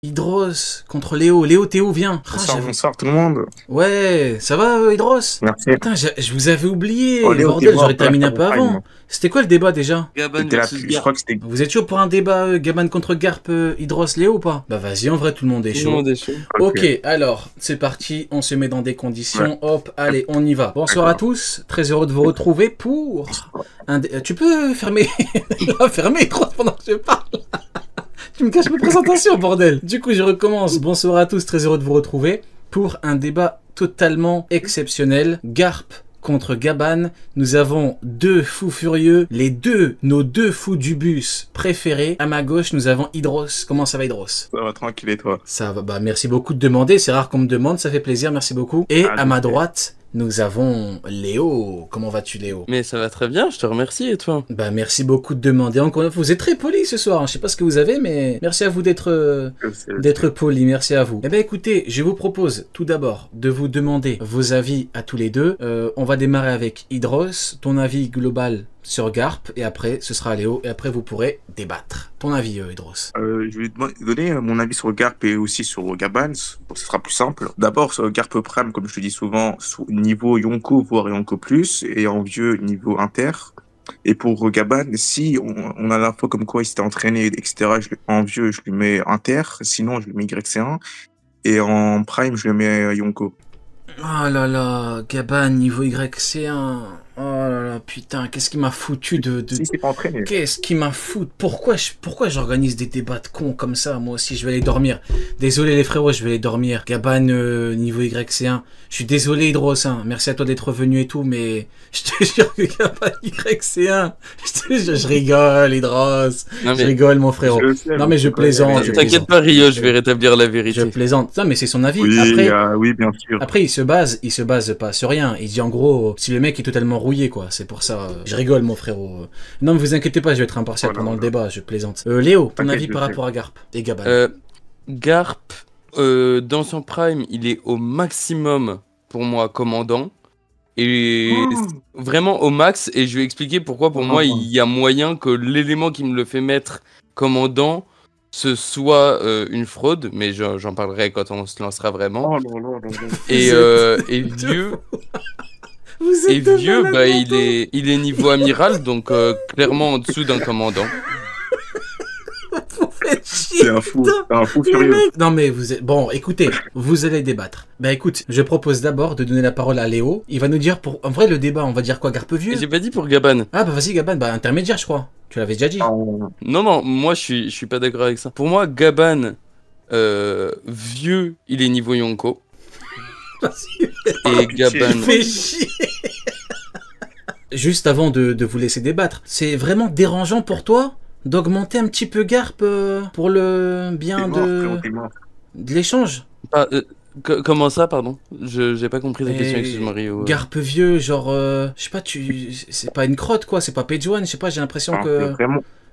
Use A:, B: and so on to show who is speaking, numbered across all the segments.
A: Hydros contre Léo. Léo, Théo, viens.
B: Bonsoir tout le monde.
A: Ouais, ça va Hydros?
B: Merci.
A: Putain, je vous avais oublié.
B: Oh, Léo,
A: bordel,
B: t'es
A: j'aurais
B: mort,
A: terminé un peu
B: voilà,
A: avant. C'était quoi le débat déjà?
C: Gaban
B: Je
C: versus
B: crois
C: Garp.
B: que c'était.
A: Vous êtes chaud pour un débat Gaban contre Garp, Hydros, Léo ou pas? Bah vas-y, en vrai, tout le monde est
C: Tout le
A: chaud.
C: monde est chaud.
A: Ok, alors, c'est parti, on se met dans des conditions, hop, allez, on y va. Bonsoir à tous, très heureux de vous retrouver pour... Tu peux fermer... fermer Hydros pendant que je parle. Tu me caches ma présentation, bordel. Du coup, je recommence. Bonsoir à tous, très heureux de vous retrouver pour un débat totalement exceptionnel. Garp contre Gaban. Nous avons deux fous furieux, nos deux fous du bus préférés. À ma gauche, nous avons Hydros. Comment ça va, Hydros?
B: Ça va tranquille et toi?
A: Ça va, bah merci beaucoup de demander. C'est rare qu'on me demande, ça fait plaisir, merci beaucoup. Et à ma droite, nous avons Léo. Comment vas-tu, Léo?
C: Mais ça va très bien, je te remercie, et toi?
A: Bah merci beaucoup de demander. Encore une fois, vous êtes très poli ce soir. Je sais pas ce que vous avez, mais merci à vous d'être poli. Merci à vous. Eh ben écoutez, je vous propose tout d'abord de vous demander vos avis à tous les deux. On va démarrer avec Hydros. Ton avis global sur Garp, et après ce sera Léo, et après vous pourrez débattre. Ton avis, Hydros?
B: Je vais te donner mon avis sur Garp et aussi sur Gaban. Ce sera plus simple. D'abord, sur Garp Prime, comme je te dis souvent, niveau Yonko, voire Yonko Plus, et en vieux, niveau Inter. Et pour Gaban, si on a l'info comme quoi il s'était entraîné, etc., en vieux, je lui mets Inter, sinon je lui mets YC1, et en Prime, je lui mets Yonko.
A: Oh là là, Gaban, niveau YC1. Oh là là, putain, qu'est-ce qui m'a foutu de...
B: Si, c'est pas entraîné.
A: Qu'est-ce qui m'a foutu? Pourquoi j'organise des débats de cons comme ça? Moi aussi, je vais aller dormir. Désolé les frérots, je vais aller dormir. Gaban, niveau YC1. Je suis désolé, Hydros, hein. Merci à toi d'être venu et tout, mais... Je te jure que Gaban YC1. Je rigole, Hydros. Je rigole, mon frérot. Non, mais je plaisante.
C: T'inquiète pas, Rio, je vais rétablir la vérité.
A: Je plaisante. Non, mais c'est son avis.
B: Oui,
A: Après,
B: oui, bien sûr.
A: Après, il se base pas sur rien. Il dit en gros, si le mec est totalement rouillé, quoi. C'est pour ça. Je rigole, mon frérot. Non, mais vous inquiétez pas, je vais être impartial pendant le débat. Je plaisante. Léo, ton avis par rapport à Garp et Gaban?
C: Garp, dans son prime, il est au maximum pour moi commandant. Et vraiment au max. Et je vais expliquer pourquoi pour moi il y a moyen que l'élément qui me le fait mettre commandant ce soit une fraude, mais j'en parlerai quand on se lancera vraiment. Et vieux, bah, il est niveau amiral, donc clairement en dessous d'un commandant.
B: C'est un fou furieux.
A: Non mais vous êtes... Bon, écoutez, vous allez débattre. Bah écoute, je propose d'abord de donner la parole à Léo. Il va nous dire pour... En vrai, le débat, on va dire quoi, Garp vieux?
C: J'ai pas dit pour Gaban.
A: Ah bah vas-y Gaban, bah intermédiaire je crois. Tu l'avais déjà dit.
C: Non, moi je suis pas d'accord avec ça. Pour moi, Gaban, vieux, il est niveau Yonko. Et Gaban...
A: Fais chier. Juste avant de vous laisser débattre, c'est vraiment dérangeant pour toi d'augmenter un petit peu Garp pour le bien de l'échange?
C: Comment ça, pardon? J'ai pas compris la question, excuse-moi, Rio.
A: Garp vieux, genre, je sais pas, c'est pas une crotte quoi, c'est pas page one, je sais pas, j'ai l'impression que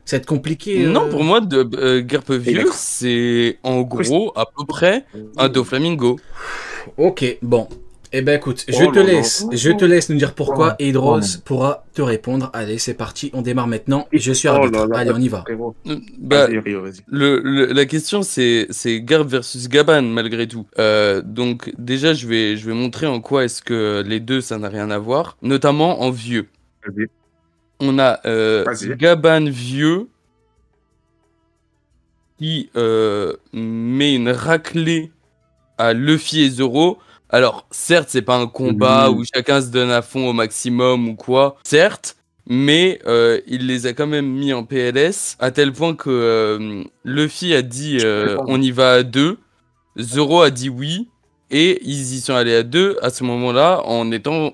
A: ça va être compliqué.
C: Non, pour moi, Garp vieux, c'est en gros à peu près un Doflamingo.
A: Ok, bon. Eh ben écoute, je te laisse nous dire pourquoi et Hydros pourra te répondre. Allez, c'est parti, on démarre maintenant. Je suis arbitre. Allez, on y va.
C: Bah, la question c'est Garp versus Gaban malgré tout. Donc déjà je vais montrer en quoi est-ce que les deux ça n'a rien à voir, notamment en vieux. On a Gaban vieux qui met une raclée à Luffy et Zoro. Alors, certes, c'est pas un combat où chacun se donne à fond au maximum ou quoi, certes, mais il les a quand même mis en PLS, à tel point que Luffy a dit on y va à deux, Zoro a dit oui, et ils y sont allés à deux à ce moment-là, en étant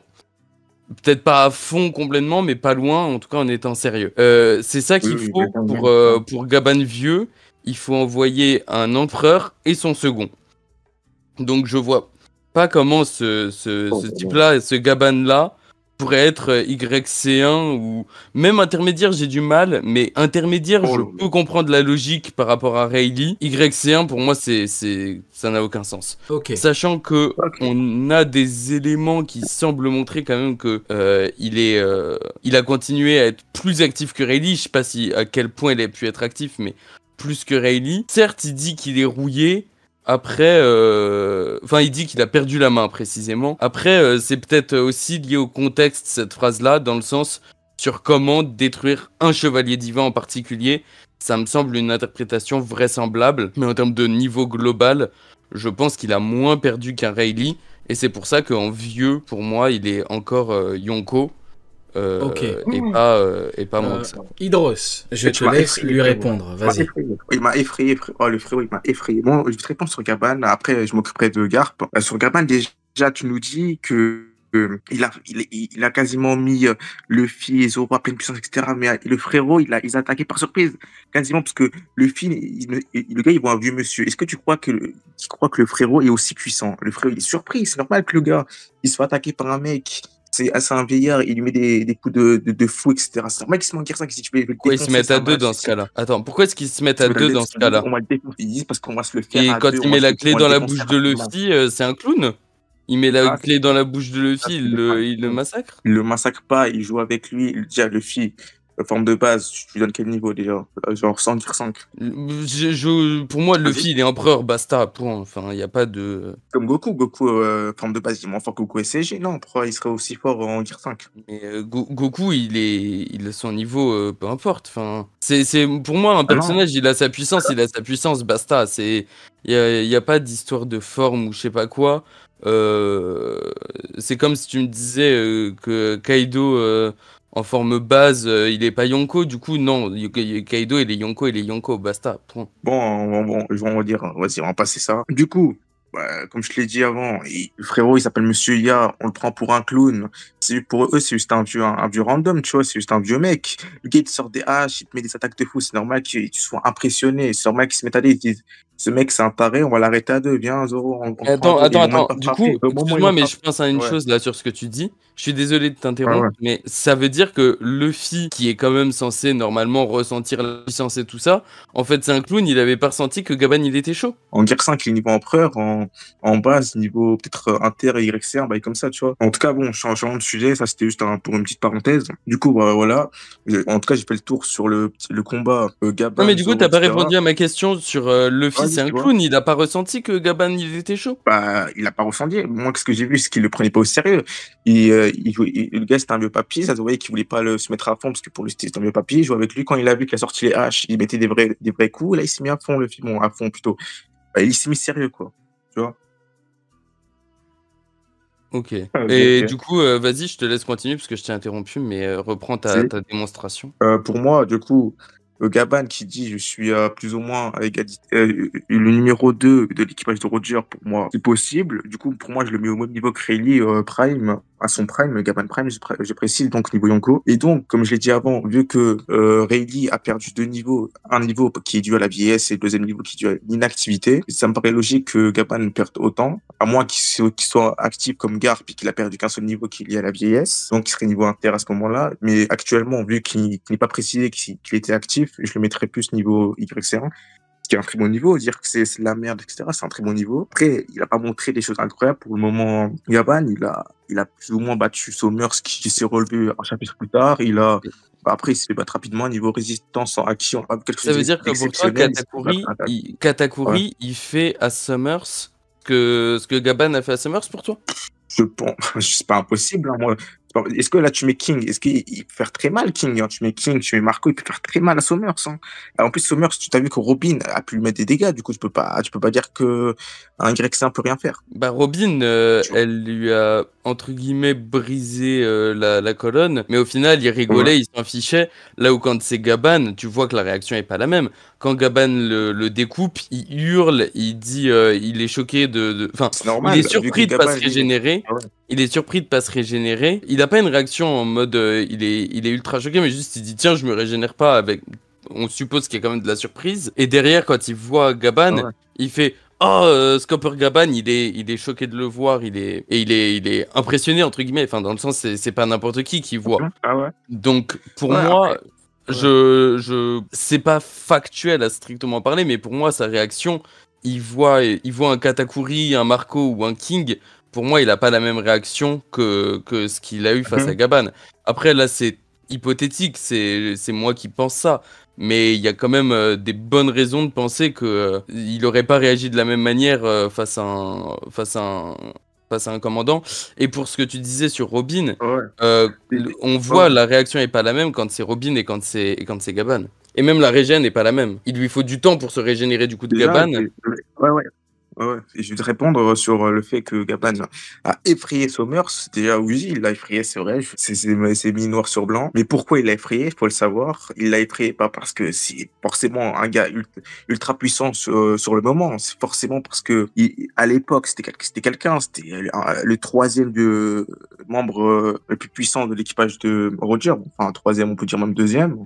C: peut-être pas à fond complètement, mais pas loin, en tout cas en étant sérieux. C'est ça qu'il faut pour Gaban vieux, il faut envoyer un empereur et son second. Donc je vois pas comment ce type-là, ce Gaban-là, pourrait être YC1 ou même intermédiaire, j'ai du mal, mais intermédiaire, je peux comprendre la logique par rapport à Rayleigh. YC1, pour moi, ça n'a aucun sens. Sachant que on a des éléments qui semblent montrer quand même que il a continué à être plus actif que Rayleigh. Je sais pas à quel point il a pu être actif, mais plus que Rayleigh. Certes, il dit qu'il est rouillé. Après, enfin, il dit qu'il a perdu la main précisément. Après, c'est peut-être aussi lié au contexte, cette phrase-là, dans le sens sur comment détruire un chevalier divin en particulier. Ça me semble une interprétation vraisemblable, mais en termes de niveau global, je pense qu'il a moins perdu qu'un Rayleigh. Et c'est pour ça qu'en vieux, pour moi, il est encore Yonko.
A: Ok.
C: Et pas moins que ça.
A: Hydros, je te laisse lui répondre. Vas-y.
B: Il m'a effrayé, frérot. Oh, le frérot, il m'a effrayé. Bon, je vais te répondre sur Gaban. Après, je m'occuperai de Garp. Sur Gaban, déjà, tu nous dis que il a quasiment mis Luffy et Zoro à pleine puissance, etc. Mais le frérot, il a attaqué par surprise, quasiment, parce que Luffy, le gars, il voit un vieux monsieur. Est-ce que tu crois que le frérot est aussi puissant? Le frérot, il est surpris. C'est normal que le gars, il se fait attaquer par un mec. C'est un vieillard, il lui met des coups de fou, etc. C'est normal qu'il se manque ça, que si tu veux le
C: Pourquoi ils se mettent à deux dans ce cas-là? Attends, pourquoi est-ce qu'ils se mettent à deux dans ce cas-là?
B: On va le défoncer. Ils disent parce qu'on va se le faire
C: Et
B: à
C: quand
B: deux.
C: il met la clé dans la bouche de Luffy, c'est un clown? Il met la clé dans la bouche de Luffy, il le massacre?
B: Il le massacre pas, il joue avec lui. Déjà, Luffy, forme de base, tu lui donnes quel niveau déjà? Genre 100 sur 5.
C: Pour moi, Luffy, il est empereur, basta, point. Enfin, il n'y a pas de...
B: Comme Goku, forme de base, il est moins fort que Goku SCG. Non, pourquoi il serait aussi fort en Gear 5?
C: Mais Goku, il a son niveau, peu importe. Enfin, pour moi, un personnage, il a sa puissance, basta. Il y a pas d'histoire de forme ou je sais pas quoi. C'est comme si tu me disais que Kaido en forme base, il est pas Yonko. Du coup, non, Kaido, il est Yonko, basta. Point.
B: Bon, on va dire, vas-y, on va passer ça. Du coup, comme je te l'ai dit avant, le frérot, il s'appelle Monsieur Ya, on le prend pour un clown. Pour eux, c'est juste un vieux random, tu vois, c'est juste un vieux mec. Le gars, il te sort des haches, il te met des attaques de fou, c'est normal que tu sois impressionné, c'est normal qu'il se mette à dire, ils disent, ce mec, c'est un taré, on va l'arrêter à deux, viens, Zoro.
C: Attends, du coup, excuse-moi, mais je pense à une chose là sur ce que tu dis. Je suis désolé de t'interrompre, mais ça veut dire que Luffy, qui est quand même censé normalement ressentir la puissance et tout ça, en fait, c'est un clown, il avait pas ressenti que Gaban, il était chaud.
B: En Gear 5, il est niveau empereur, en base, niveau peut-être inter et YC1, comme ça, tu vois. En tout cas, bon, changeant de sujet, ça c'était juste pour une petite parenthèse. Du coup, voilà. En tout cas, j'ai fait le tour sur le combat Gaban.
C: Non, mais du coup, t'as pas répondu à ma question sur Luffy, c'est un clown, il a pas ressenti que Gaban, il était chaud.
B: Il a pas ressenti. Moi, ce que j'ai vu, c'est qu'il le prenait pas au sérieux. Le gars, c'était un vieux papy, ça se voyait qu'il voulait pas se mettre à fond, parce que pour lui, c'était un vieux papy. Il jouait avec lui quand il a vu qu'il a sorti les haches, il mettait des vrais coups. Là, il s'est mis à fond, le film, à fond plutôt. Il s'est mis sérieux, quoi. Tu vois.
C: Ok. Et du coup, vas-y, je te laisse continuer parce que je t'ai interrompu, mais reprends ta démonstration.
B: Pour moi, du coup, Gaban qui dit je suis plus ou moins à égalité, le numéro 2 de l'équipage de Roger, pour moi, c'est possible. Du coup, pour moi, je le mets au même niveau que Rayleigh Prime, à son Prime, Gaban Prime, je précise, donc niveau Yonko. Et donc, comme je l'ai dit avant, vu que Rayleigh a perdu 2 niveaux, un niveau qui est dû à la vieillesse et le deuxième niveau qui est dû à l'inactivité, ça me paraît logique que Gaban perde autant, à moins qu'il soit actif comme Garp et qu'il a perdu qu'un seul niveau qui est lié à la vieillesse, donc il serait niveau inter à ce moment-là. Mais actuellement, vu qu'il n'est pas précisé qu'il était actif, je le mettrais plus niveau YC1, ce qui est un très bon niveau. Dire que c'est de la merde, etc., c'est un très bon niveau. Après, il a pas montré des choses incroyables. Pour le moment, Gaban, il a plus ou moins battu Somers qui s'est relevé un chapitre plus tard. Après, il s'est fait battre rapidement niveau résistance en action.
C: Ça veut dire que pour toi, Katakuri, il fait à Summers ce que Gaban a fait à Summers pour toi?
B: Je pense, c'est pas impossible, hein, moi. Est-ce que là tu mets King? Est-ce qu'il peut faire très mal, King, hein? Tu mets King, tu mets Marco, il peut faire très mal à Somers, hein. En plus, Somers, tu t'as vu que Robin a pu lui mettre des dégâts, du coup, tu peux pas dire que un YC1 peut rien faire.
C: Bah, Robin, elle lui a, entre guillemets, brisé la colonne, mais au final, il rigolait, il s'en fichait. Là où quand c'est Gaban, tu vois que la réaction est pas la même. Quand Gaban le découpe, il hurle, il dit, il est choqué enfin, il est surpris de pas se régénérer. Il est surpris de pas se régénérer. Il a pas une réaction en mode il est ultra choqué, mais juste il dit tiens, je me régénère pas avec. On suppose qu'il y a quand même de la surprise. Et derrière, quand il voit Gaban, il fait Scopper Gaban, il est choqué de le voir, il est impressionné entre guillemets. Enfin, dans le sens, c'est pas n'importe qui voit. Donc pour moi. C'est pas factuel à strictement parler, mais pour moi, sa réaction, il voit un Katakuri, un Marco ou un King. Pour moi, il a pas la même réaction que ce qu'il a eu face à Gaban. Après, là, c'est hypothétique, c'est moi qui pense ça. mais il y a quand même des bonnes raisons de penser que il aurait pas réagi de la même manière face à un commandant. Et pour ce que tu disais sur Robin, on voit la réaction est pas la même quand c'est Robin et quand c'est Gaban. Et même la régène n'est pas la même. Il lui faut du temps pour se régénérer du coup de Gaban.
B: Ouais. Et je vais te répondre sur le fait que Gaban a effrayé Sommers. Déjà, oui, il l'a effrayé, c'est vrai. C'est mis noir sur blanc. Mais pourquoi il l'a effrayé? Il faut le savoir. Il l'a effrayé pas parce que c'est forcément un gars ultra puissant sur le moment. C'est forcément parce que à l'époque, c'était quelqu'un. C'était le troisième membre le plus puissant de l'équipage de Roger. Enfin, troisième, on peut dire même deuxième.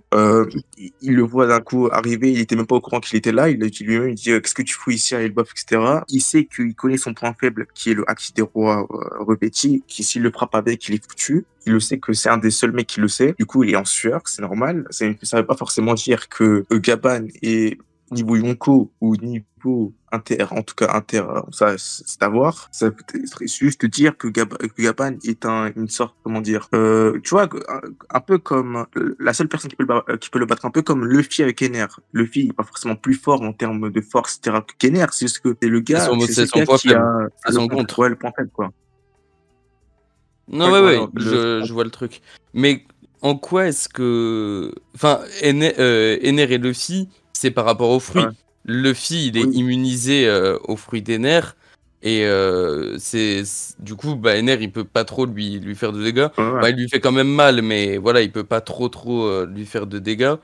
B: Il le voit d'un coup arriver. Il était même pas au courant qu'il était là. Il dit lui-même, il dit qu'est-ce que tu fous ici à Elbaf, etc. Il sait qu'il connaît son point faible, qui est le haki des rois revêtis, qui s'il le frappe avec, il est foutu. Il le sait que c'est un des seuls mecs qui le sait. Du coup, il est en sueur, c'est normal. Ça veut pas forcément dire que Gaban est niveau Yonko ou niveau Inter, en tout cas Inter, ça c'est à voir. Ça veut juste dire que Gaban est une sorte, comment dire, tu vois, un peu comme la seule personne qui peut le battre, un peu comme Luffy avec Ener. Luffy n'est pas forcément plus fort en termes de force, etc. que Ener, c'est juste que c'est le gars,
C: c'est son point faible. C'est son
B: contre. Ouais, le point faible, quoi.
C: Non, je vois le truc. Mais en quoi est-ce que... Enfin, Ener et Luffy, c'est par rapport aux fruits. Ouais. Luffy, il est immunisé aux fruits d'Ener. Et du coup, Ener, il peut pas trop lui faire de dégâts. Ouais. Il lui fait quand même mal, mais voilà, il peut pas trop lui faire de dégâts.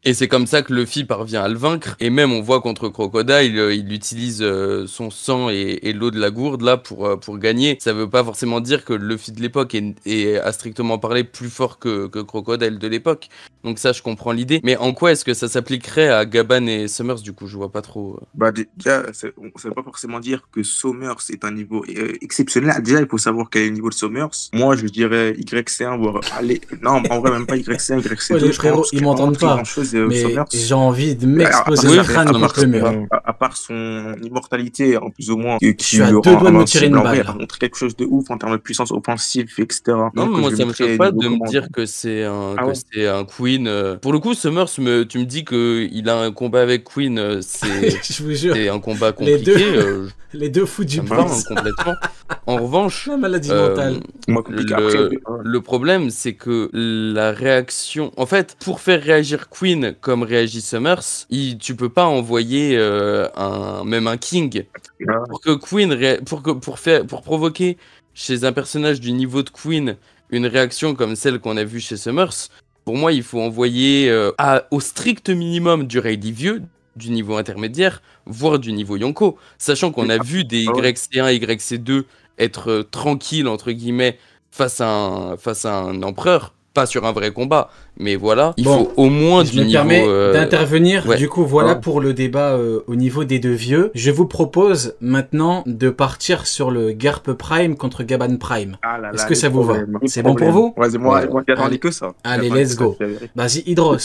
C: Et c'est comme ça que Luffy parvient à le vaincre. Et même, on voit contre Crocodile, il utilise son sang et l'eau de la gourde là pour gagner. Ça veut pas forcément dire que Luffy de l'époque est à strictement parler plus fort que Crocodile de l'époque. Donc ça, je comprends l'idée. Mais en quoi est-ce que ça s'appliquerait à Gaban et Summers, du coup? Je vois pas trop.
B: Déjà, ça veut pas forcément dire que Summers est un niveau exceptionnel. Déjà, il faut savoir quel est le niveau de Summers. Moi, je dirais YC1, voire... Non, en vrai, même pas YC1, YC2.
A: Les frérots, ils m'entendent pas. Mais j'ai envie de m'exploser le crâne contre le mur.
B: À part son immortalité, en plus ou moins,
A: je suis à 2 doigts de me tirer une balle.
B: Il a montré quelque chose de ouf en termes de puissance offensive, etc.
C: Non, mais moi, ça me choque pas de me dire que c'est un Queen. Pour le coup, Summers, tu me dis qu'il a un combat avec Queen, c'est un combat compliqué.
A: Les deux foutent du brise.
C: Complètement. En revanche,
A: la maladie mentale.
C: Le problème, c'est que la réaction... En fait, pour faire réagir Queen comme réagit Summers, tu peux pas envoyer même un King. Pour que Queen... Pour provoquer chez un personnage du niveau de Queen une réaction comme celle qu'on a vue chez Summers, pour moi, il faut envoyer au strict minimum du Rayleigh vieux, du niveau intermédiaire, voire du niveau Yonko. Sachant qu'on a vu des YC1 et YC2 être tranquilles, entre guillemets, face à un empereur, pas sur un vrai combat, mais voilà, il faut au moins du niveau... Je me permets
A: d'intervenir, du coup, voilà pour le débat au niveau des deux vieux. Je vous propose maintenant de partir sur le Garp Prime contre Gaban Prime. Est-ce que ça vous va? C'est bon pour vous?
B: Ouais, moi j'attendais que ça.
A: Allez, let's go. Vas-y, Hydros,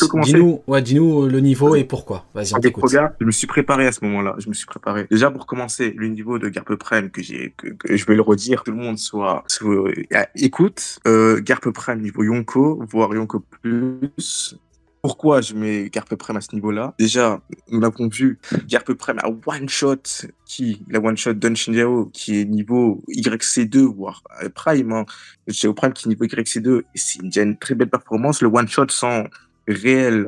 A: dis-nous le niveau et pourquoi. Vas-y, on t'écoute.
B: Je me suis préparé à ce moment-là, Déjà, pour commencer, le niveau de Garp Prime, que je vais le redire, tout le monde écoute, Garp Prime niveau Yonko, voire Yonko plus. Pourquoi je mets Garp Prime à ce niveau-là? Déjà, nous l'avons vu, Garp Prime a one-shot Don Shinjao, qui est niveau YC2, voire Prime, hein. Shinjao Prime qui est niveau YC2, c'est déjà une très belle performance. Le one-shot sans réelle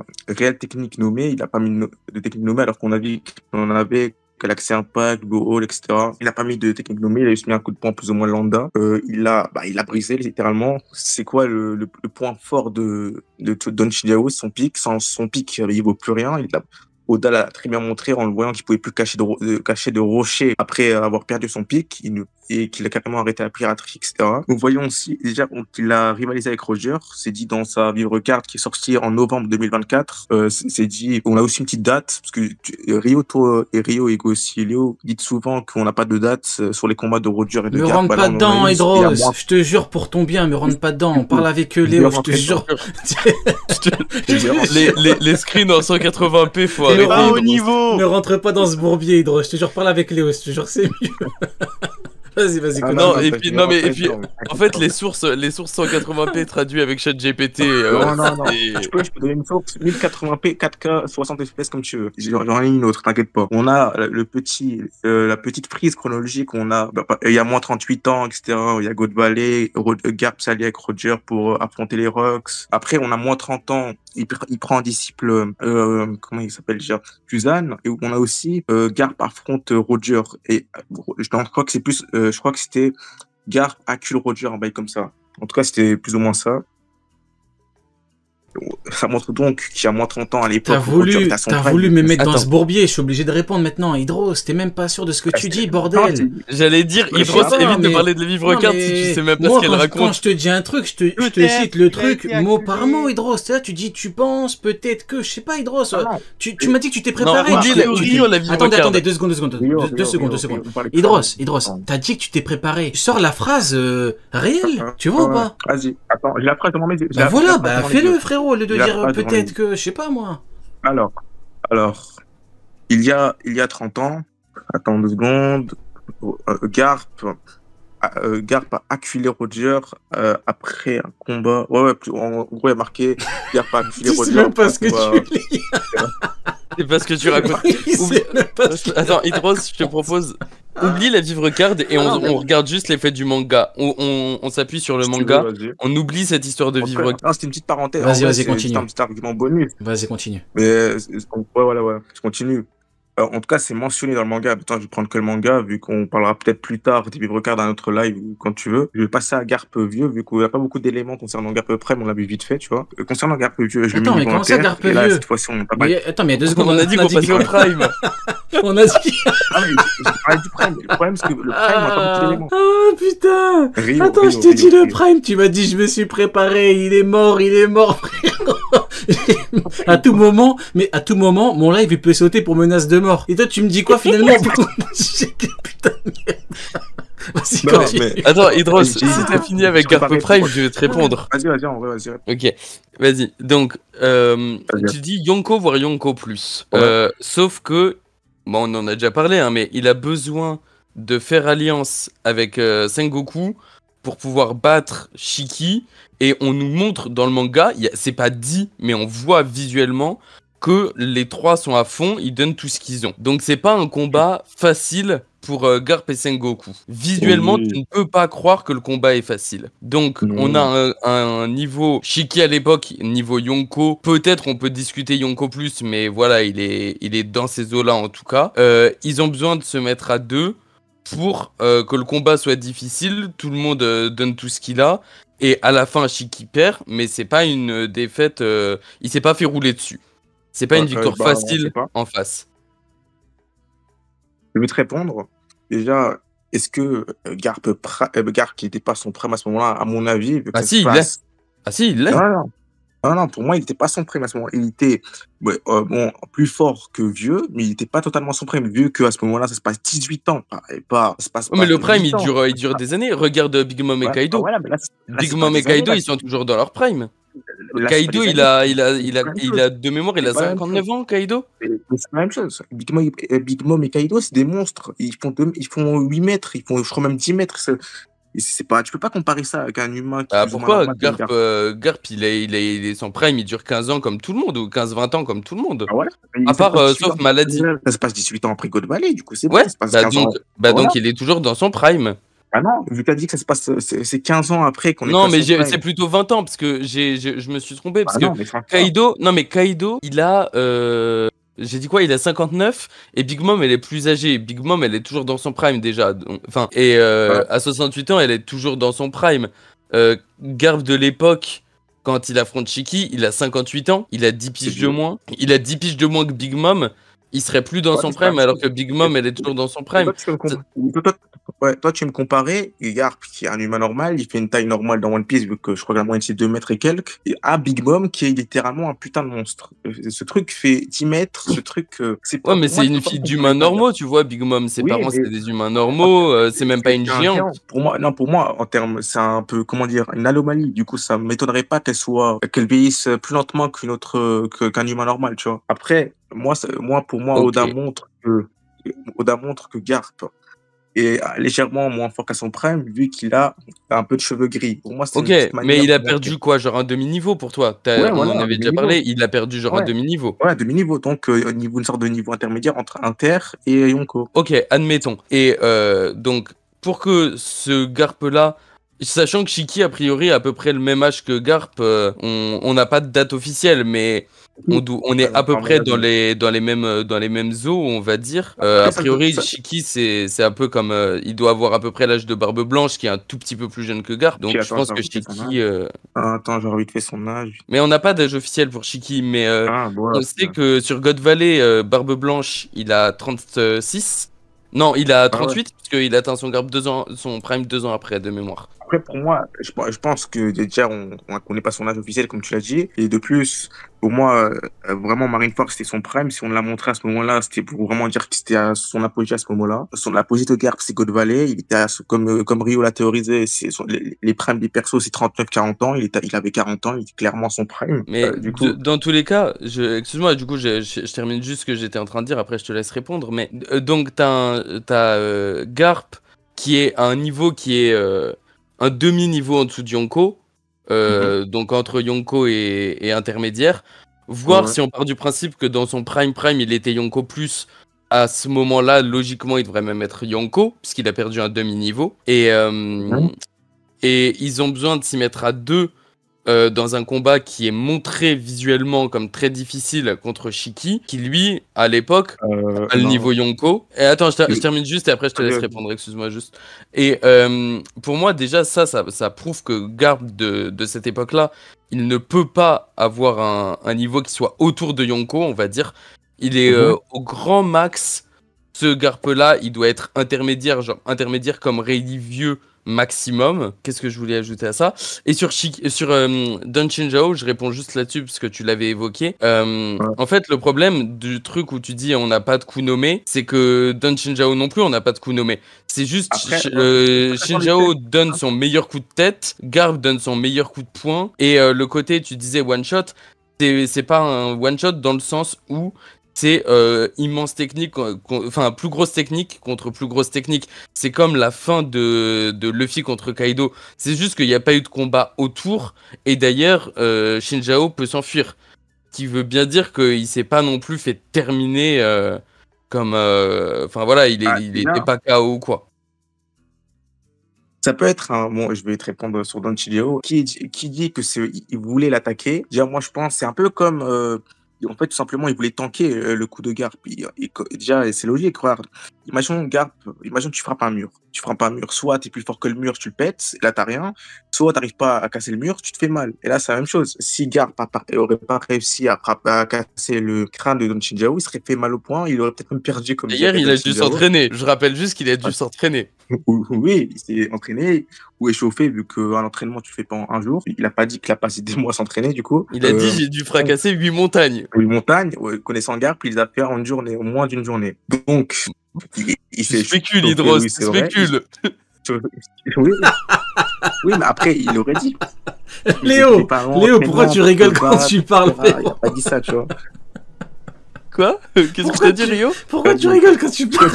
B: technique nommée, il n'a pas mis de technique nommée alors qu'on a vu qu'on en avait Galaxy Impact, Go Hall, etc. Il n'a pas mis de technique nommée, il a juste mis un coup de poing plus ou moins lambda. Il a brisé littéralement. C'est quoi le point fort de Don Shinjao? Son pic. Sans son pic, il vaut plus rien. Oda l'a très bien montré en le voyant qu'il pouvait plus cacher de rochers après avoir perdu son pic et qu'il a carrément arrêté la piraterie, etc. Nous voyons aussi déjà qu'il a rivalisé avec Roger. C'est dit dans sa vivre carte qui est sortie en novembre 2024. C'est dit, on a aussi une petite date parce que Rio et Gossilio disent souvent qu'on n'a pas de date sur les combats de Roger et de Garp.
A: Me rentre pas dedans, Hydros. Je te jure pour ton bien, me rentre pas dedans. On parle avec Léo, je te jure.
C: Les screens en 180p, faut arrêter.
A: Au niveau. Ne rentre pas dans ce bourbier, Hydros. Je te jure, parle avec Léo. Je te jure, c'est mieux. Vas-y,
B: Ah,
A: continue.
C: Non,
B: non,
C: et
B: t'as
C: puis,
B: dit,
C: non,
B: on va
C: mais,
B: pas
C: et
B: être
C: puis,
B: dans-
C: en fait, les sources 180p traduits avec ChatGPT,
B: Non. Je
C: c'est...
B: peux donner une source 1080p, 4K, 60 FPS comme tu veux. J'en ai une autre, t'inquiète pas. On a la petite frise chronologique. On a, il y a moins 38 ans, etc. Il y a God Valley, Garp s'allie avec Roger pour affronter les Rocks. Après, on a moins 30 ans. Il prend un disciple, comment il s'appelle déjà? Suzanne. Et on a aussi, Garp affronte Roger. Et je crois que c'est plus, je crois que c'était Garp accule Roger, un bail comme ça. En tout cas, c'était plus ou moins ça. Ça montre donc qu'il y a moins 30 ans à l'époque où Roger était à son
A: T'as
B: prime.
A: voulu me mettre dans
C: Attends.
A: ce bourbier, je suis obligé de répondre maintenant. Hydros, t'es même pas sûr de ce que tu dis, bordel.
C: J'allais dire,
B: Ouais,
C: Hydros,
B: je sais pas,
C: évite de
A: mais-
C: parler de la vivre
A: Non,
C: carte
A: mais
C: si tu sais même pas
A: moi,
C: ce qu'elle
A: quand
C: raconte.
A: je te dis un truc, je te
D: Peut-être
A: cite le
D: qu'il a
A: truc
D: été
A: mot
D: acculé.
A: par mot, Hydros. Là, tu dis, tu penses, peut-être que, je sais pas, Hydros.
B: Non, non.
A: Tu m'as dit que tu t'es
C: Non,
A: préparé.
C: oublie la vivre
A: Attendez,
C: carte.
A: attendez, 2 secondes. Deux secondes. Hydros, t'as dit que tu t'es préparé. Tu sors la phrase réelle, tu vois ou pas?
B: Vas-y, attends, j'ai la phrase devant mes yeux.
A: Bah voilà, bah fais-le, frérot, au lieu de
B: J'ai la
A: dire
B: phrase devant
A: peut-être
B: les
A: que, je sais pas moi.
B: Alors, il y a 30 ans, attends 2 secondes, Garp a acculé Roger après un combat. Ouais, en gros, il y a marqué Garp a acculé
A: Tu
B: Roger.
A: sais même pas ce que
B: après un
A: tu lis.
C: C'est pas ce que tu racontes.
A: Il sait même pas ce que-
C: Attends, Hydros, je te propose, oublie la vivre carte et on regarde juste les faits du manga. On s'appuie sur le
B: Si tu
C: manga,
B: veux, vas-y.
C: on oublie cette histoire de
B: En
C: vivre
B: fait,
C: carte.
B: non, c'était une petite parenthèse.
A: Vas-y,
B: En vrai,
A: vas-y,
B: c'est
A: continue.
B: juste un petit argument bonus.
A: Vas-y, continue.
B: Mais ouais, je continue. En tout cas, c'est mentionné dans le manga. Attends, je vais prendre que le manga, vu qu'on parlera peut-être plus tard des vivre cards dans notre live ou quand tu veux. Je vais passer à Garp vieux, vu qu'il n'y a pas beaucoup d'éléments concernant Garp Prime, on l'a vu vite fait, tu vois. Concernant Garp vieux, je l'ai mis
A: Attends, mais
B: niveau
A: comment ça,
B: inter,
A: Garp
B: et là,
A: vieux
B: cette fois-ci, on pas
A: Mais attends, mais il y a 2 secondes.
C: On a dit qu'on passait au prime.
A: On a dit.
B: Ah, mais j'ai parlé du Prime. Le problème, c'est que le Prime n'a pas beaucoup d'éléments.
A: Oh putain.
B: Rio,
A: Attends,
B: Rio,
A: je t'ai
B: Rio,
A: dit le
B: Rio.
A: prime, tu m'as dit je me suis préparé, il est mort, frérot. à tout moment, mon live il peut sauter pour menace de mort. Et toi tu me dis quoi finalement? Putain de merde. Vas-y,
B: Non,
A: continue.
B: mais-
C: Attends, Hydros, si
B: J'ai-
C: t'as fini avec
B: je peux
C: Garp
B: pas
C: Prime,
B: répondre.
C: je vais te répondre.
B: Vas-y, en vrai, vas-y.
C: Ok, vas-y. Donc, tu dis Yonko voire Yonko plus.
B: Ouais.
C: Sauf que, bon, on en a déjà parlé, hein, mais il a besoin de faire alliance avec Sengoku pour pouvoir battre Shiki. Et on nous montre dans le manga, c'est pas dit, mais on voit visuellement que les trois sont à fond, ils donnent tout ce qu'ils ont. Donc c'est pas un combat facile pour Garp et Sengoku. Visuellement,
B: Oui.
C: tu ne peux pas croire que le combat est facile. Donc
B: Non.
C: on a un niveau Shiki à l'époque, niveau Yonko. Peut-être on peut discuter Yonko plus, mais voilà, il est dans ces eaux-là en tout cas. Ils ont besoin de se mettre à deux pour que le combat soit difficile. Tout le monde donne tout ce qu'il a. Et à la fin, Shiki perd, mais c'est pas une défaite. Il s'est pas fait rouler dessus. C'est pas une victoire
B: bah, on
C: facile
B: sait pas.
C: en face.
B: Je vais te répondre. Déjà, est-ce que Garp qui n'était pas son prime à ce moment-là, à mon avis, vu que
C: Ah
B: ça
C: si,
B: se
C: il
B: passe-
C: Ah si, il l'est.
B: Non, pour moi, il n'était pas son prime à ce moment-là. Il était plus fort que vieux, mais il n'était pas totalement son prime. Vieux qu'à ce moment-là, ça se passe 18 ans. Ça se passe
C: Oh, mais
B: pas
C: le prime,
B: 18 ans.
C: il dure des années. Regarde Big Mom et
B: Ouais,
C: Kaido.
B: voilà, mais là,
C: Big
B: c'est
C: Mom
B: pas
C: et
B: des années,
C: Kaido,
B: là,
C: ils sont toujours dans leur prime.
B: là, c'est
C: Kaido,
B: pas des
C: il
B: années.
C: a de mémoire, il a
B: C'est pas la même
C: 59 ans, Kaido.
B: Mais c'est la même chose. Big Mom et Kaido, c'est des monstres. Ils font 8 mètres, ils font, je crois, même 10 mètres. C'est pas, tu peux pas comparer ça avec un humain qui
C: Ah,
B: est plus ou moins
C: pourquoi
B: normal comme
C: Garp, il est son prime, il dure 15 ans comme tout le monde, ou 15-20 ans comme tout le monde.
B: Ah ouais.
C: À part, sauf maladie.
B: Ça se passe 18 ans après God Valley, du coup, c'est
C: Ouais,
B: bon, ça se passe
C: bah
B: 15 ans.
C: donc
B: Voilà.
C: il est toujours dans son prime.
B: Ah non, vu que t'as dit que ça se passe, c'est 15 ans après qu'on est
C: Non,
B: passé
C: mais
B: au prime.
C: c'est plutôt 20 ans, parce que je me suis trompé, parce
B: Ah
C: que
B: non, mais franchement,
C: Kaido, il a. J'ai dit quoi? Il a 59 et Big Mom elle est plus âgée. Big Mom elle est toujours dans son prime déjà. Enfin, et
B: Ouais.
C: à 68 ans elle est toujours dans son prime. Garp de l'époque, quand il affronte Shiki, il a 58 ans. Il a 10 piges de
B: vieux.
C: moins. Il a 10 piges de moins que Big Mom. Il serait plus dans
B: Ouais,
C: son
B: mais c'est pas
C: prime
B: la
C: alors
B: même
C: que
B: chose.
C: Big Mom elle est toujours dans son prime.
B: Toi, tu peux toi, tu me comparais, Garp, qui est un humain normal, il fait une taille normale dans One Piece, vu que je crois que la moyenne c'est 2 mètres et quelques, et à Big Mom, qui est littéralement un putain de monstre. Ce truc fait 10 mètres, ce truc, c'est pas.
C: Ouais, mais
B: pour moi,
C: c'est
B: tu
C: une
B: peux pas
C: fille
B: me
C: d'humains
B: comparer ça,
C: normaux, tu vois. Big Mom, ses
B: Oui,
C: parents
B: mais-
C: c'était des humains normaux. C'est même pas une
B: un
C: géante.
B: géant. Pour moi, en termes, c'est un peu, comment dire, une anomalie. Du coup, ça m'étonnerait pas qu'elle vieillisse plus lentement qu'un humain normal, tu vois. Après, pour moi,
C: Ok.
B: Oda montre que Garp est légèrement moins fort qu'à son prime, vu qu'il a un peu de cheveux gris. Pour moi, c'est
C: Ok,
B: une petite
C: mais
B: manière
C: il a
B: de montrer.
C: perdu quoi? Genre un demi-niveau pour toi?
B: Ouais,
C: On
B: voilà,
C: en
B: un
C: avait déjà
B: demi-niveau.
C: parlé, il a perdu genre un
B: Ouais,
C: demi-niveau.
B: ouais, demi-niveau. Donc, une sorte de niveau intermédiaire entre Inter et Yonko.
C: Ok, admettons. Et donc, pour que ce Garp-là, sachant que Shiki, a priori, a à peu près le même âge que Garp, on n'a pas de date officielle, mais on est à peu près dans les mêmes eaux, on va dire. A
B: Après,
C: priori, Shiki, c'est un peu comme... il doit avoir à peu près l'âge de Barbe Blanche, qui est un tout petit peu plus jeune que Garp.
B: Puis,
C: Donc, je
B: attends,
C: pense
B: j'ai
C: que
B: envie de faire son
C: Shiki...
B: âge. Attends, j'ai envie de faire son âge.
C: Mais on n'a pas d'âge officiel pour Shiki, mais
B: Ah,
C: on
B: bon.
C: sait que sur God Valley, Barbe Blanche, il a 36. Non, il a
B: Ah ouais.
C: 38, parce qu'il atteint son Garp 2 ans, son prime 2 ans après, de mémoire.
B: Après, pour moi, je pense que déjà, on connaît pas son âge officiel, comme tu l'as dit. Et de plus, pour moi, vraiment, Marineford, c'était son prime. Si on l'a montré à ce moment-là, c'était pour vraiment dire que c'était à son apogée à ce moment-là. Son apogée de Garp, c'est God Valley. Il était comme Rio l'a théorisé, les primes des persos, c'est 39-40 ans. Il avait 40 ans, il était clairement son prime.
C: Mais
B: Du coup,
C: dans tous les cas, excuse-moi, du coup, je termine juste ce que j'étais en train de dire, après je te laisse répondre. Mais donc, t'as Garp qui est à un niveau qui est un demi-niveau en dessous de Yonko, donc entre Yonko et intermédiaire. Voir
B: ouais.
C: si on part du principe que dans son prime, il était Yonko plus. À ce moment-là, logiquement, il devrait même être Yonko, puisqu'il a perdu un demi-niveau. Et ils ont besoin de s'y mettre à deux. Dans un combat qui est montré visuellement comme très difficile contre Shiki, qui lui, à l'époque, a le
B: Non.
C: niveau Yonko. Et attends, je
B: Oui.
C: termine juste et après je te laisse
B: Vas-y.
C: répondre, excuse-moi juste. Et pour moi, déjà, ça prouve que Garp de cette époque-là, il ne peut pas avoir un niveau qui soit autour de Yonko, on va dire. Il est au grand max, ce Garp-là, il doit être intermédiaire, genre intermédiaire comme Rayleigh vieux maximum. Qu'est-ce que je voulais ajouter à ça? Et sur Don Chinjao, je réponds juste là-dessus parce que tu l'avais évoqué. En fait, le problème du truc où tu dis on n'a pas de coup nommé, c'est que Don Chinjao non plus, on n'a pas de coup nommé. C'est juste
B: Après,
C: Chinjao donne son meilleur coup de tête, Garp donne son meilleur coup de poing, et le côté, tu disais one shot, c'est pas un one shot dans le sens où c'est immense technique, enfin plus grosse technique contre plus grosse technique. C'est comme la fin de Luffy contre Kaido. C'est juste qu'il n'y a pas eu de combat autour. Et d'ailleurs, Shinjao peut s'enfuir. Ce qui veut bien dire qu'il s'est pas non plus fait terminer comme... Enfin voilà, il était pas KO ou quoi.
B: Ça peut être un. Bon, je vais te répondre sur Don Chilio. Qui dit que il voulait l'attaquer? Déjà, moi, je pense, c'est un peu comme. En fait, tout simplement, il voulait tanker le coup de Garp. Déjà, c'est logique, regarde. Imagine Garp, imagine tu frappes un mur. Tu frappes un mur. Soit tu es plus fort que le mur, tu le pètes, là, t'as rien. Soit tu n'arrives pas à casser le mur, tu te fais mal. Et là, c'est la même chose. Si Garp n'aurait pas réussi à casser le crâne de Don Chinjao, il serait fait mal au point. Il aurait peut-être même perdu comme
C: D'ailleurs, il a dû s'entraîner. Je rappelle juste qu'il a dû s'entraîner.
B: Oui, il s'est entraîné ou échauffé, vu qu'un entraînement, tu le fais pas en un jour. Il n'a pas dit qu'il a passé des mois à s'entraîner, du coup.
C: Il a dit j'ai dû fracasser 8 montagnes.
B: 8 montagnes, connaissant Garp, il les a fait en une journée, au moins d'une journée. Donc, il s'est
C: spécule,
B: chauffé,
C: Hydros,
B: oui, c'est vrai.
C: spécule.
B: Oui. Oui, mais après, il aurait dit.
A: Léo, pourquoi tu rigoles quand tu parles,
B: Il n'a pas dit ça, tu vois.
C: Quoi? Qu'est-ce que t'as dit, Rio?
A: Pourquoi tu rigoles quand tu parles?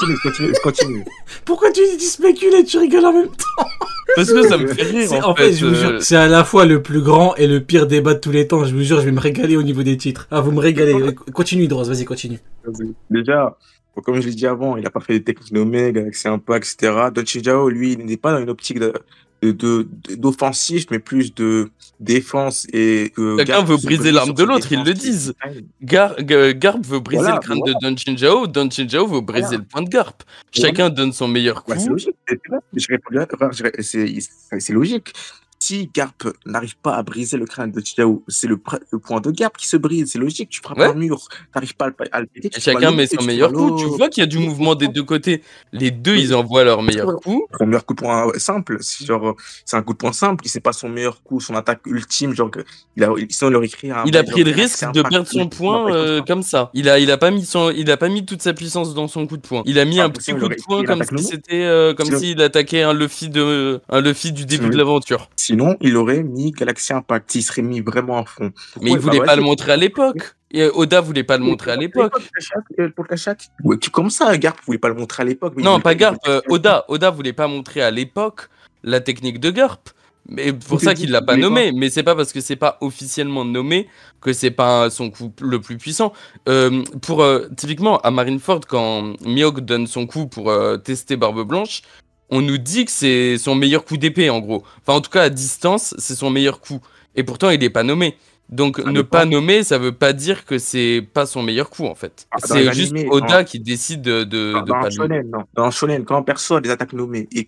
B: Continue.
A: Pourquoi tu spécules et tu rigoles en même temps?
C: Parce que ça me fait rire,
A: en fait, je vous jure, c'est à la fois le plus grand et le pire débat de tous les temps. Je vous jure, je vais me régaler au niveau des titres. Ah, vous me régalez. Continue, Hydros, vas-y, continue.
B: Déjà, comme je l'ai dit avant, il n'a pas fait des techniques nommées, Galaxy Impact, etc. Don Chijao, lui, il n'est pas dans une optique d'offensif, mais plus de défense. Et
C: chacun veut briser l'arme de l'autre, ils le disent. Garp veut briser le crâne de Don Chinjao, Don Chinjao veut briser le point de Garp. Chacun donne son meilleur coup.
B: C'est logique. C'est logique. Si Garp n'arrive pas à briser le crâne de Chijao, c'est le point de Garp qui se brise. C'est logique. Tu frappes un mur, tu n'arrives pas à le péter.
C: Et chacun met son meilleur coup. Tu vois qu'il y a du mouvement des deux côtés. Les deux, ils envoient leur meilleur coup.
B: Son meilleur coup de poing simple. C'est un coup de poing simple. C'est pas son meilleur coup, son attaque ultime. Genre, sinon, il aurait écrit
C: il a pris le risque de perdre son point comme ça. Il a pas mis toute sa puissance dans son coup de poing. Il a mis un petit coup de poing comme si c'était s'il attaquait un Luffy du début de l'aventure.
B: Sinon, il aurait mis Galaxy Impact. Il serait mis vraiment à fond.
C: Mais il voulait pas le montrer à l'époque. Et Oda voulait pas le montrer à l'époque.
B: Pour le Kachak. Ouais, comment ça, Garp voulait pas le montrer à l'époque?
C: Non, pas Garp, Oda voulait pas montrer à l'époque la technique de Garp. Mais pour ça qu'il l'a pas nommé. Mais c'est pas parce que c'est pas officiellement nommé que c'est pas son coup le plus puissant. Typiquement, à Marineford, quand Mihawk donne son coup pour tester Barbe Blanche, on nous dit que c'est son meilleur coup d'épée, en gros. Enfin, en tout cas, à distance, c'est son meilleur coup. Et pourtant, il est pas nommé. Donc, ne pas nommer, ça veut pas dire que c'est pas son meilleur coup, en fait. C'est juste Oda qui décide de pas le nommer.
B: Dans Shonen, quand personne a des attaques nommées et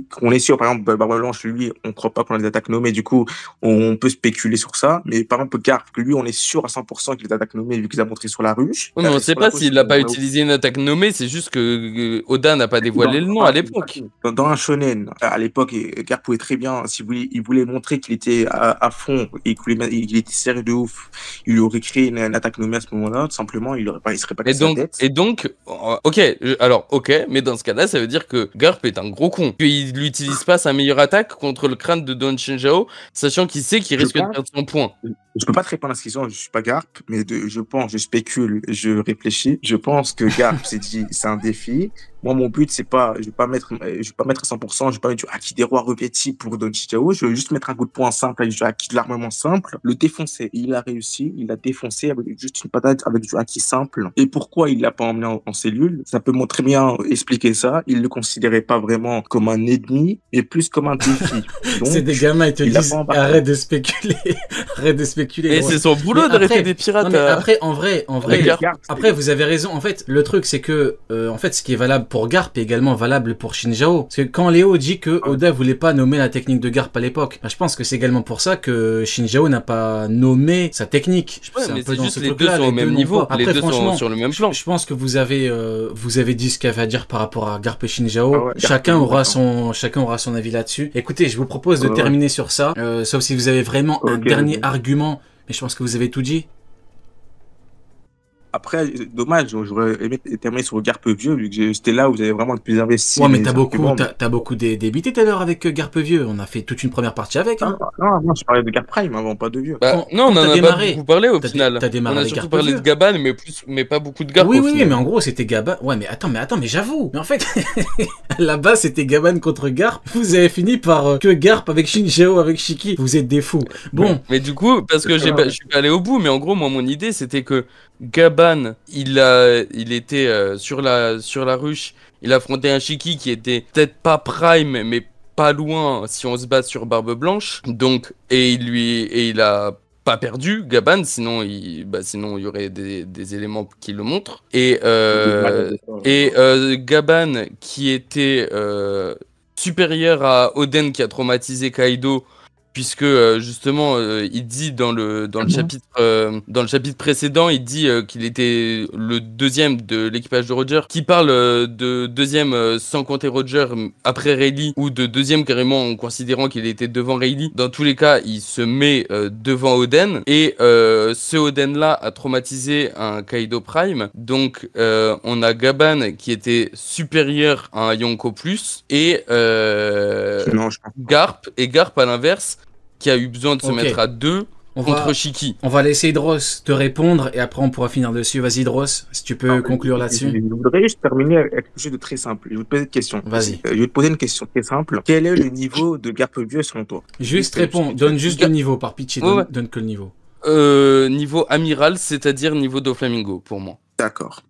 B: qu'on est sûr, par exemple, Barbe Blanche, lui, on croit pas qu'on a des attaques nommées, du coup, on peut spéculer sur ça. Mais par exemple, Garp, lui, on est sûr à 100% qu'il a des attaques nommées vu qu'il a montré sur la ruche.
C: Oui, mais on sait pas s'il a pas utilisé une attaque nommée, c'est juste que Oda n'a pas dévoilé le nom à l'époque.
B: Dans un Shonen, à l'époque, Garp pouvait très bien, il voulait montrer qu'il était à fond et qu'il était sérieux de ouf, il aurait créé une attaque nommée à ce moment-là, tout simplement, il serait pas cassé la tête.
C: Et donc, ok, mais dans ce cas-là, ça veut dire que Garp est un gros con, qu'il n'utilise pas sa meilleure attaque contre le crâne de Don Shinjao, sachant qu'il sait qu'il risque de perdre son point.
B: Je peux pas te répondre à cette question, je suis pas Garp, mais je spécule, je réfléchis, je pense que Garp s'est dit, c'est un défi. Moi, mon but, c'est pas, je vais pas mettre à 100%, je vais pas mettre du haki des rois revêtis pour Don Shinjao, je veux juste mettre un coup de poing simple avec du haki de l'armement simple, le défoncer. Il a réussi, il a défoncé avec juste une patate avec du haki simple. Et pourquoi il l'a pas emmené en cellule? Ça peut très bien expliquer ça. Il le considérait pas vraiment comme un ennemi, mais plus comme un défi.
A: C'est des gamins, ils te disent, arrête de spéculer, arrête de spéculer.
C: Mais c'est son boulot d'arrêter des pirates.
A: Non, mais après, en vrai, après, vous avez raison. En fait, le truc, c'est que, en fait, ce qui est valable pour Garp est également valable pour Shinjao. Parce que quand Léo dit que Oda voulait pas nommer la technique de Garp à l'époque, je pense que c'est également pour ça que Shinjao n'a pas nommé sa technique.
C: Mais c'est juste les deux sont au même niveau. Après, les deux sont sur le même plan.
A: Je pense que vous avez dit ce qu'il y avait à dire par rapport à Garp et Shinjao. Chacun aura son avis là-dessus. Écoutez, je vous propose de terminer sur ça, sauf si vous avez vraiment un dernier argument. Mais je pense que vous avez tout dit.
B: Après, dommage, j'aurais aimé terminer sur le Garp vieux, vu que c'était là où vous avez vraiment le plus investi.
A: Ouais, mais t'as beaucoup débité tout à l'heure avec Garp vieux. On a fait toute une première partie avec. Hein.
B: Non, je parlais de Garp Prime avant, pas de vieux.
C: Non, on en a pas beaucoup parlé au final.
A: T'as démarré
C: on a surtout parlé de Gaban, mais pas beaucoup de Garp.
A: Oui, mais en gros, c'était Gaban. Ouais, mais attends, mais j'avoue. Mais en fait, là-bas, c'était Gaban contre Garp. Vous avez fini par que Garp avec Shinjao, avec Shiki. Vous êtes des fous. Bon.
C: Mais du coup, parce que je suis pas allé au bout, mais en gros, moi, mon idée, c'était que Gaban, il était sur la ruche, il affrontait un Shiki qui était peut-être pas prime, mais pas loin si on se base sur Barbe Blanche. Donc, et il a pas perdu Gaban, sinon il y aurait des éléments qui le montrent. Et Gaban qui était supérieur à Oden qui a traumatisé Kaido. Puisque justement, il dit dans le chapitre précédent, il dit qu'il était le deuxième de l'équipage de Roger, qui parle de deuxième sans compter Roger après Rayleigh, ou de deuxième carrément en considérant qu'il était devant Rayleigh. Dans tous les cas, il se met devant Oden, et ce Oden-là a traumatisé un Kaido Prime. Donc on a Gaban qui était supérieur à un Yonko Plus, et Garp à l'inverse, qui a eu besoin de se mettre à 2 contre Shiki.
A: On va laisser Dross te répondre et après on pourra finir dessus. Vas-y Dross, si tu peux conclure là-dessus.
B: Je voudrais juste terminer avec quelque chose de très simple. Je vais te poser une question.
A: Vas-y.
B: Je vais te poser une question très simple. Quel est le niveau de Garp vieux selon toi?
A: Juste réponds, donne juste le niveau par pitié, donne que le niveau.
C: Niveau amiral, c'est-à-dire niveau Doflamingo pour moi.
B: D'accord.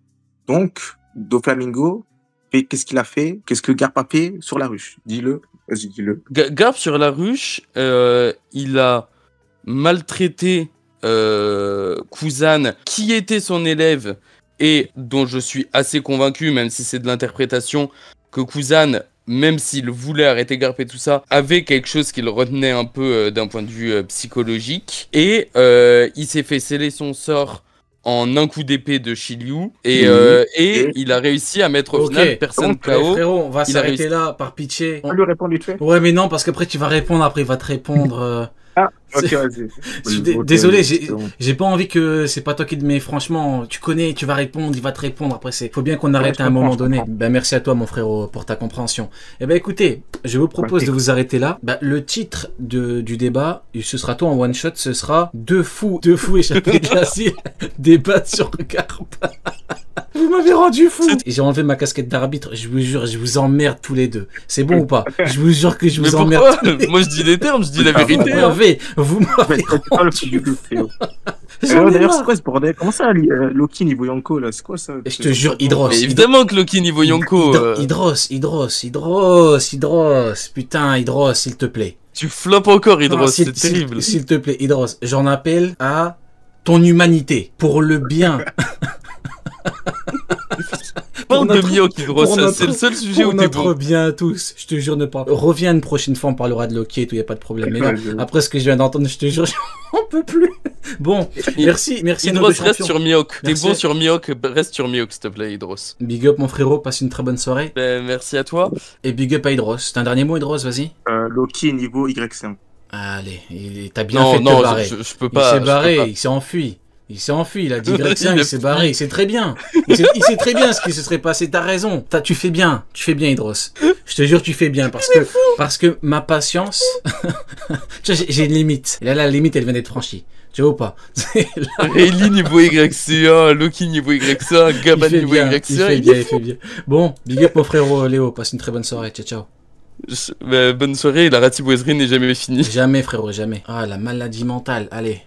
B: Donc, Doflamingo, qu'est-ce qu'il a fait? Qu'est-ce que Garp a fait sur la ruche? Dis-le. Vas-y, dis-le.
C: Garp sur la ruche, il a maltraité Kuzan, qui était son élève, et dont je suis assez convaincu, même si c'est de l'interprétation, que Kuzan, même s'il voulait arrêter Garp et tout ça, avait quelque chose qui le retenait un peu d'un point de vue psychologique. Et il s'est fait sceller son sort en un coup d'épée de Shiryu, et il a réussi à mettre au final personne KO.
A: Frérot, on va s'arrêter là, par pitié.
B: On lui répond vite fait.
A: Ouais, mais non, parce qu'après tu vas répondre, après il va te répondre.
B: Ok, vas-y.
A: Je suis
B: Ok,
A: désolé,
B: c'est bon.
A: j'ai pas envie que c'est pas toi qui... Mais franchement, tu connais, tu vas répondre, il va te répondre. Après, faut bien qu'on arrête
B: je
A: à un
B: comprends,
A: moment
B: je
A: donné.
B: comprends.
A: Ben, merci à toi, mon frérot, pour ta compréhension. Eh ben, écoutez, je vous propose de vous arrêter là. Ben, le titre du débat, ce sera toi en one shot, ce sera deux fous échappés de l'asile débattent sur Garp. Vous m'avez rendu fou. J'ai enlevé ma casquette d'arbitre. Je vous jure, je vous emmerde tous les deux. C'est bon ou pas? Je vous jure que je
C: Mais
A: vous emmerde
C: pourquoi
A: tous les deux.
C: Moi je dis des termes, je dis la vérité. hein.
A: Vous m'avez
B: C'est pas le
A: rendu
B: plus
A: fou.
B: Théo.
A: J'en ai
B: D'ailleurs,
A: marre.
B: c'est quoi ce bordel? Comment ça, Loki niveau Yonko, là? C'est quoi ça?
A: Je te jure, Hydros.
C: Mais évidemment que Loki niveau Yonko,
A: Hydros. Putain, Hydros, s'il te plaît.
C: tu floppes encore Hydros,
A: Non,
C: c'est terrible.
A: S'il te plaît, Hydros, j'en appelle à ton humanité. Pour le bien.
C: Parle de
A: notre-
C: Mihawk Hydros,
A: pour notre-
C: c'est le seul sujet où
A: Pour
C: t'es
A: notre
C: bon.
A: bien à tous. Je te jure, ne pas. Reviens une prochaine fois, on parlera de Loki et tout, y a pas de problème. Mais là,
B: Ouais,
A: après ce que je viens d'entendre, je te jure, j'en peux plus. Bon, merci à nos
C: Hydros,
A: deux
C: reste
A: champions.
C: sur Mihawk. T'es
A: Merci.
C: bon sur Mihawk, reste sur Mihawk s'il te plaît Hydros.
A: Big up, mon frérot, passe une très bonne soirée.
C: Ben, merci à toi.
A: Et big up à Hydros. T'as un dernier mot, Hydros, vas-y.
B: Loki niveau YC1.
A: Allez, t'as bien
C: Non,
A: fait de te
C: non,
A: barrer.
C: je peux
A: Il
C: pas.
A: s'est
C: je
A: barré,
C: peux pas.
A: il s'est enfui. Il s'est enfui, il a dit Y5,
C: Il
A: il
C: a
A: s'est
C: fui.
A: barré, il sait très bien. Il sait très bien ce qui se serait passé, t'as raison. Tu fais bien, Hydros. Je te jure, tu fais bien, parce que ma patience, tu vois, j'ai une limite. Et là, la limite, elle vient d'être franchie. Tu vois ou pas?
C: Rayleigh niveau YC1, Loki niveau YC1, Gaban niveau YC1.
A: il fait bien. Bon, big up mon frérot Léo, passe une très bonne soirée, ciao ciao.
C: Ben, bonne soirée, la Ratibouezerie n'est jamais finie.
A: Jamais frérot, jamais. Ah, la maladie mentale, allez.